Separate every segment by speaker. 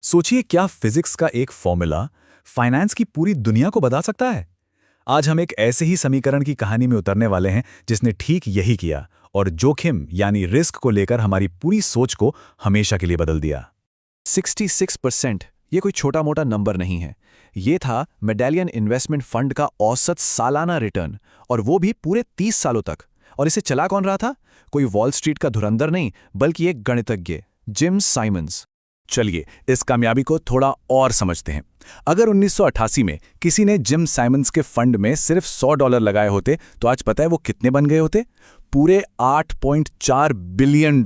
Speaker 1: सोचिए क्या फिजिक्स का एक फॉर्मूला फाइनेंस की पूरी दुनिया को बदल सकता है। आज हम एक ऐसे ही समीकरण की कहानी में उतरने वाले हैं जिसने ठीक यही किया और जोखिम यानी रिस्क को लेकर हमारी पूरी सोच को हमेशा के लिए बदल दिया।
Speaker 2: 66%। ये कोई छोटा मोटा नंबर नहीं है। ये था मेडालियन इन्वेस्टमेंट फंड का औसत सालाना रिटर्न, और वो भी पूरे 30 सालों तक। और इसे चला कौन रहा था? कोई वॉल स्ट्रीट का धुरंधर नहीं, बल्कि एक गणितज्ञ, जिम साइमंस।
Speaker 1: चलिए इस कामयाबी को थोड़ा और समझते हैं। अगर 1988 में किसी ने जिम साइमंस के फंड में सिर्फ $100 लगाए होते तो आज पता है वो कितने बन गए होते? पूरे $8.4 बिलियन।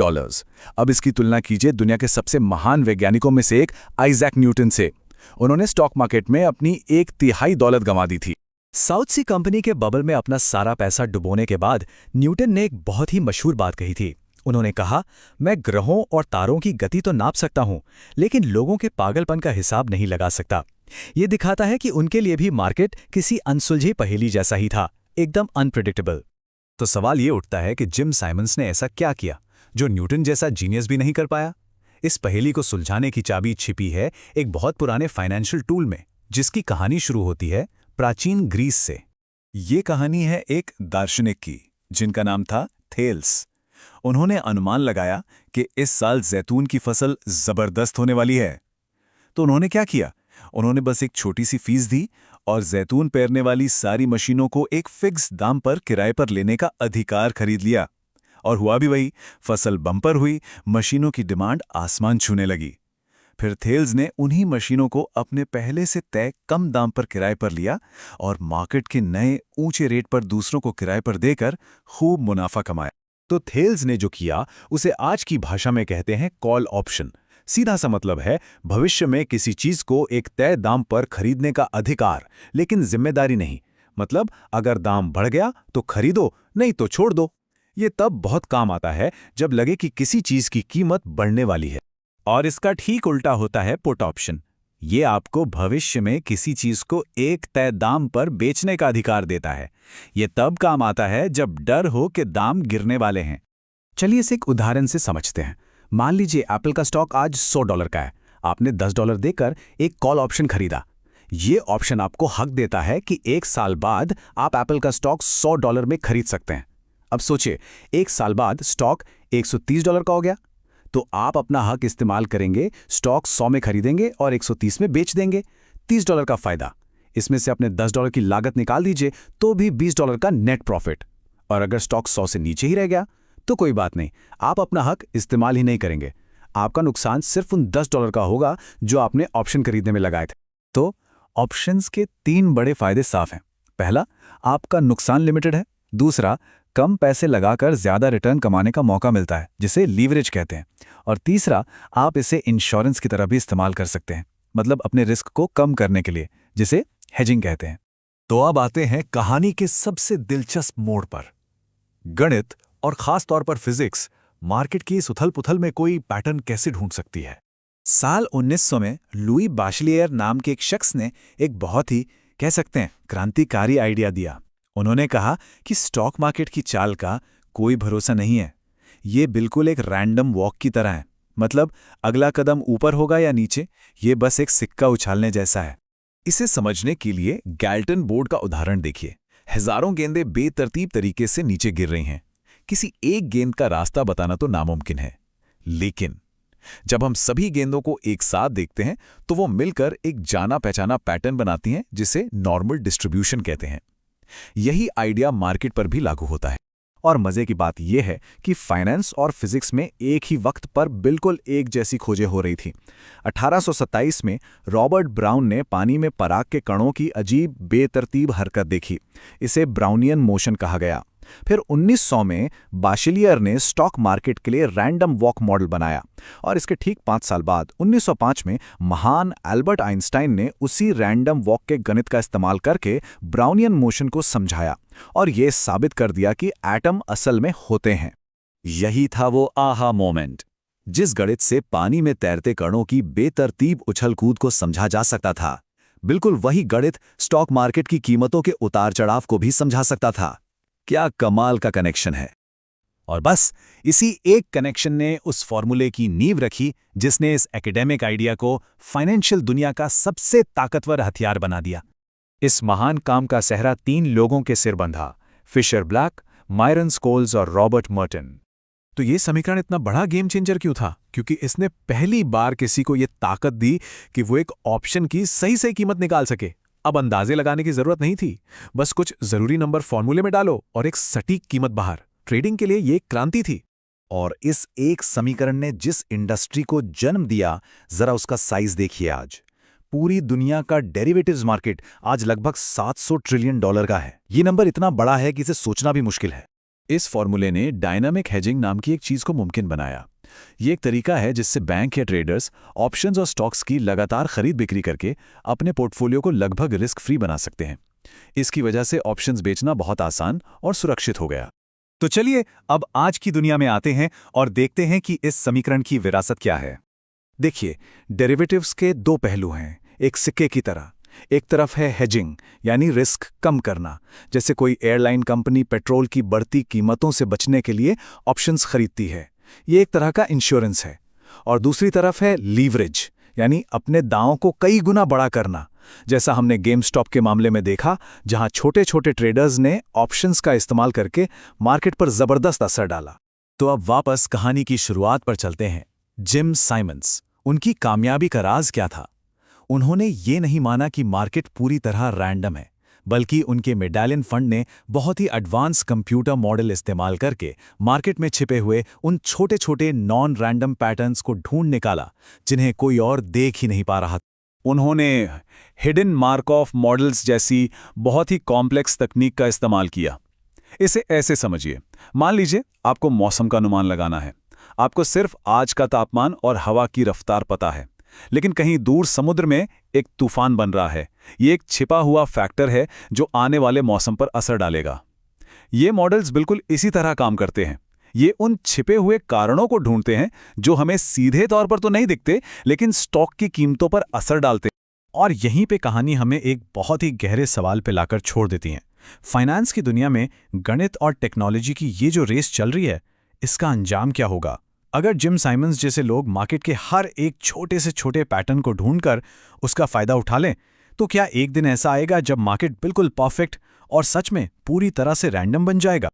Speaker 1: अब इसकी तुलना कीजिए दुनिया के सबसे महान वैज्ञानिकों में से एक आइजैक न्यूटन से। उन्होंने स्टॉक मार्केट में अपनी 1/3 दौलत गंवा दी थी।
Speaker 2: साउथ सी कंपनी के बबल में अपना सारा पैसा डुबोने के बाद न्यूटन ने एक बहुत ही मशहूर बात कही थी। उन्होंने कहा, मैं ग्रहों और तारों की गति तो नाप सकता हूं, लेकिन लोगों के पागलपन का हिसाब नहीं लगा सकता। ये दिखाता है कि उनके लिए भी मार्केट किसी अनसुलझी पहेली जैसा ही था, एकदम अनप्रेडिक्टेबल।
Speaker 1: तो सवाल ये उठता है कि जिम साइमंस ने ऐसा क्या किया जो न्यूटन जैसा जीनियस भी नहीं कर पाया? इस पहेली को सुलझाने की चाबी छिपी है एक बहुत पुराने फाइनेंशियल टूल में, जिसकी कहानी शुरू होती है प्राचीन ग्रीस से। ये कहानी है एक दार्शनिक की जिनका नाम था थेल्स। उन्होंने अनुमान लगाया कि इस साल जैतून की फसल जबरदस्त होने वाली है। तो उन्होंने क्या किया? उन्होंने बस एक छोटी सी फीस दी और जैतून पेरने वाली सारी मशीनों को एक फिक्स दाम पर किराए पर लेने का अधिकार खरीद लिया। और हुआ भी वही, फसल बम्पर हुई, मशीनों की डिमांड आसमान छूने लगी। फिर थेल्स ने उन्हीं मशीनों को अपने पहले से तय कम दाम पर किराए पर लिया और मार्केट के नए ऊंचे रेट पर दूसरों को किराए पर देकर खूब मुनाफा कमाया। तो थेल्स ने जो किया उसे आज की भाषा में कहते हैं कॉल ऑप्शन। सीधा सा मतलब है भविष्य में किसी चीज को एक तय दाम पर खरीदने का अधिकार, लेकिन जिम्मेदारी नहीं। मतलब अगर दाम बढ़ गया तो खरीदो, नहीं तो छोड़ दो। ये तब बहुत काम आता है जब लगे कि किसी चीज की कीमत बढ़ने वाली है। और इसका ठीक उल्टा होता है पुट ऑप्शन। ये आपको भविष्य में किसी चीज को एक तय दाम पर बेचने का अधिकार देता है। ये तब काम आता है जब डर हो कि दाम गिरने वाले हैं। चलिए इसे एक उदाहरण से समझते हैं। मान लीजिए एप्पल का स्टॉक आज $100 का है। आपने $10 देकर एक कॉल ऑप्शन खरीदा। ये ऑप्शन आपको हक देता है कि 1 साल बाद आप एप्पल का स्टॉक $100 में खरीद सकते हैं। अब सोचिए, 1 साल बाद स्टॉक $130 का हो गया, तो आप अपना हक इस्तेमाल करेंगे, स्टॉक 100 में खरीदेंगे और 130 में बेच देंगे। $30 का फायदा। इसमें से अपने $10 की लागत निकाल दीजिए तो भी $20 का नेट प्रॉफिट। और अगर स्टॉक 100 से नीचे ही रह गया तो कोई बात नहीं, आप अपना हक इस्तेमाल ही नहीं करेंगे। आपका नुकसान सिर्फ उन $10 का होगा जो आपने ऑप्शन खरीदने में लगाए थे। तो ऑप्शंस के 3 बड़े फायदे साफ हैं। पहला, आपका नुकसान लिमिटेड है। दूसरा, कम पैसे लगाकर ज्यादा रिटर्न कमाने का मौका मिलता है, जिसे लीवरेज कहते हैं। और तीसरा, आप इसे इंश्योरेंस की तरह भी इस्तेमाल कर सकते हैं, मतलब अपने रिस्क को कम करने के लिए, जिसे हेजिंग कहते हैं। तो अब आते हैं कहानी के सबसे दिलचस्प मोड़ पर। गणित और खास तौर पर फिजिक्स मार्केट की इस उथल-पुथल में कोई पैटर्न कैसे ढूंढ सकती है? साल 1900 में लुई बाशलियर नाम के एक शख्स ने एक बहुत ही, कह सकते हैं, क्रांतिकारी आइडिया दिया। उन्होंने कहा कि स्टॉक मार्केट की चाल का कोई भरोसा नहीं है। ये बिल्कुल एक रैंडम वॉक की तरह है। मतलब अगला कदम ऊपर होगा या नीचे, ये बस एक सिक्का उछालने जैसा है। इसे समझने के लिए गैल्टन बोर्ड का उदाहरण देखिए। हजारों गेंदें बेतरतीब तरीके से नीचे गिर रही हैं। किसी एक गेंद का रास्ता बताना तो नामुमकिन है, लेकिन जब हम सभी गेंदों को एक साथ देखते हैं तो वो मिलकर एक जाना पहचाना पैटर्न बनाती हैं, जिसे नॉर्मल डिस्ट्रीब्यूशन कहते हैं। यही आइडिया मार्केट पर भी लागू होता है। और मजे की बात यह है कि फाइनेंस और फिजिक्स में एक ही वक्त पर बिल्कुल एक जैसी खोजें हो रही थी। 1827 में रॉबर्ट ब्राउन ने पानी में पराग के कणों की अजीब बेतरतीब हरकत देखी। इसे ब्राउनियन मोशन कहा गया। फिर 1900 में बाशलियर ने स्टॉक मार्केट के लिए रैंडम वॉक मॉडल बनाया, और इसके ठीक 5 साल बाद 1905 में महान एल्बर्ट आइंस्टाइन ने उसी रैंडम वॉक के गणित का इस्तेमाल करके ब्राउनियन मोशन को समझाया और यह साबित कर दिया कि एटम असल में होते हैं। यही था वो आहा मोमेंट, जिस गणित से पानी में तैरते कणों की बेतरतीब उछल कूद को समझा जा सकता था। बिल्कुल वही गणित स्टॉक मार्केट की कीमतों के उतार चढ़ाव को भी समझा सकता था। क्या कमाल का कनेक्शन है। और बस इसी एक कनेक्शन ने उस फॉर्मूले की नींव रखी जिसने इस एकेडमिक आइडिया को फाइनेंशियल दुनिया का सबसे ताकतवर हथियार बना दिया।
Speaker 2: इस महान काम का सेहरा 3 लोगों के सिर बंधा, फिशर ब्लैक, मायरन स्कोल्स और रॉबर्ट मर्टन।
Speaker 1: तो ये समीकरण इतना बड़ा गेम चेंजर क्यों था? क्योंकि इसने पहली बार किसी को ये ताकत दी कि वो एक ऑप्शन की सही सही कीमत निकाल सके। अब अंदाजे लगाने की जरूरत नहीं थी, बस कुछ जरूरी नंबर फॉर्मूले में डालो और एक सटीक कीमत बाहर। ट्रेडिंग के लिए ये एक क्रांति थी।
Speaker 3: और इस एक समीकरण ने जिस इंडस्ट्री को जन्म दिया, जरा उसका साइज देखिए आज। पूरी दुनिया का डेरिवेटिव्स मार्केट आज लगभग $700 ट्रिलियन का है। ये नंबर इतना बड़ा है कि इसे सोचना भी मुश्किल है।
Speaker 1: इस फॉर्मूले ने डायनामिक हेजिंग नाम की एक चीज को मुमकिन बनाया। ये एक तरीका है जिससे बैंक या ट्रेडर्स ऑप्शंस और स्टॉक्स की लगातार खरीद बिक्री करके अपने पोर्टफोलियो को लगभग रिस्क फ्री बना सकते हैं। इसकी वजह से ऑप्शंस बेचना बहुत आसान और सुरक्षित हो गया।
Speaker 3: तो चलिए अब आज की दुनिया में आते हैं और देखते हैं कि इस समीकरण की विरासत क्या है। देखिए, डेरिवेटिव्स के 2 पहलू हैं, एक सिक्के की तरह। एक तरफ है हेजिंग, यानी रिस्क कम करना, जैसे कोई एयरलाइन कंपनी पेट्रोल की बढ़ती कीमतों से बचने के लिए ऑप्शंस खरीदती है। ये एक तरह का इंश्योरेंस है। और दूसरी तरफ है लीवरेज, यानी अपने दांव को कई गुना बड़ा करना, जैसा हमने गेम स्टॉप के मामले में देखा, जहां छोटे छोटे ट्रेडर्स ने ऑप्शंस का इस्तेमाल करके मार्केट पर जबरदस्त असर डाला।
Speaker 1: तो अब वापस कहानी की शुरुआत पर चलते हैं। जिम साइमंस, उनकी कामयाबी का राज क्या था? उन्होंने ये नहीं माना कि मार्केट पूरी तरह रैंडम है, बल्कि उनके मेडालियन फंड ने बहुत ही एडवांस कंप्यूटर मॉडल इस्तेमाल करके मार्केट में छिपे हुए उन छोटे छोटे नॉन रैंडम पैटर्न्स को ढूंढ निकाला जिन्हें कोई और देख ही नहीं पा रहा।
Speaker 2: उन्होंने हिडन मार्कऑफ मॉडल्स जैसी बहुत ही कॉम्प्लेक्स तकनीक का इस्तेमाल किया। इसे ऐसे समझिए, मान लीजिए आपको मौसम का अनुमान लगाना है। आपको सिर्फ आज का तापमान और हवा की रफ्तार पता है, लेकिन कहीं दूर समुद्र में एक तूफान बन रहा है। ये एक छिपा हुआ फैक्टर है जो आने वाले मौसम पर असर डालेगा। ये मॉडल्स बिल्कुल इसी तरह काम करते हैं। ये उन छिपे हुए कारणों को ढूंढते हैं जो हमें सीधे तौर पर तो नहीं दिखते, लेकिन स्टॉक की कीमतों पर असर डालते हैं।
Speaker 1: और यहीं पे कहानी हमें एक बहुत ही गहरे सवाल पे लाकर छोड़ देती है। फाइनेंस की दुनिया में गणित और टेक्नोलॉजी की ये जो रेस चल रही है, इसका अंजाम क्या होगा? अगर जिम साइमंस जैसे लोग मार्केट के हर एक छोटे से छोटे पैटर्न को ढूंढकर उसका फायदा उठा लें, तो क्या एक दिन ऐसा आएगा जब मार्केट बिल्कुल परफेक्ट और सच में पूरी तरह से रैंडम बन जाएगा?